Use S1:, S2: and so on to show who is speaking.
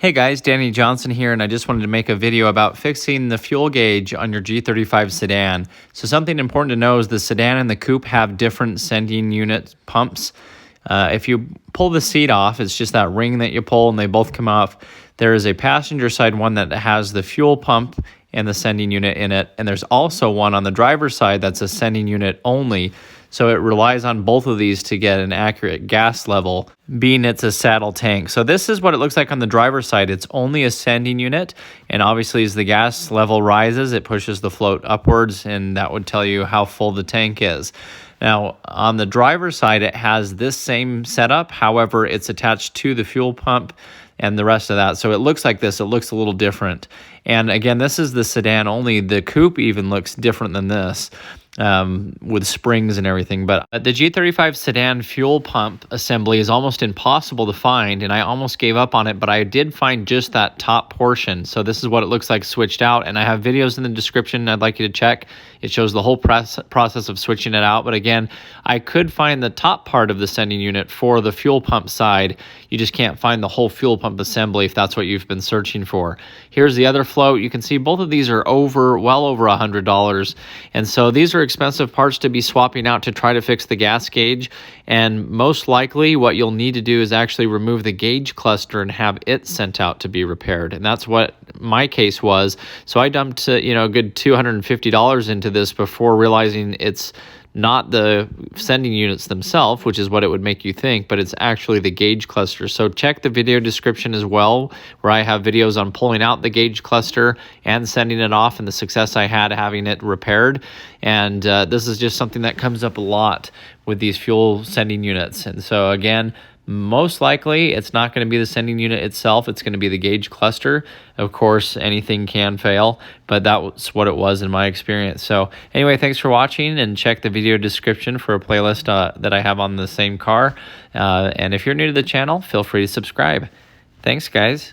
S1: Hey guys, Danny Johnson here, and I just wanted to make a video about fixing the fuel gauge on your G35 sedan. So something important to know is the sedan and the coupe have different sending unit pumps. If you pull the seat off, it's just that ring that you pull and they both come off. There is a passenger side one that has the fuel pump and the sending unit in it, and there's also one on the driver's side that's a sending unit only. So it relies on both of these to get an accurate gas level, being it's a saddle tank. So this is what it looks like on the driver's side. It's only a sending unit, and obviously as the gas level rises, it pushes the float upwards, and that would tell you how full the tank is. Now, on the driver's side, it has this same setup. However, it's attached to the fuel pump and the rest of that. So it looks like this. It looks a little different. And again, this is the sedan only. The coupe even looks different than this, with springs and everything. But the G35 sedan fuel pump assembly is almost impossible to find, and I almost gave up on it, but I did find just that top portion. So this is what it looks like switched out, and I have videos in the description I'd like you to check. It shows the whole process of switching it out. But again, I could find the top part of the sending unit for the fuel pump side. You just can't find the whole fuel pump assembly if that's what you've been searching for. Here's the other float. You can see both of these are well over $100. And so these are expensive parts to be swapping out to try to fix the gas gauge. And most likely what you'll need to do is actually remove the gauge cluster and have it sent out to be repaired. And that's what my case was. So I dumped a good $250 into this before realizing it's not the sending units themselves, which is what it would make you think, but it's actually the gauge cluster. So check the video description as well, where I have videos on pulling out the gauge cluster and sending it off and the success I had having it repaired. And this is just something that comes up a lot with these fuel sending units. And so again, most likely it's not going to be the sending unit itself, it's going to be the gauge cluster. Of course, anything can fail, but that was what it was in my experience. So anyway, thanks for watching, and check the video description for a playlist that I have on the same car. And if you're new to the channel, feel free to subscribe. Thanks, guys.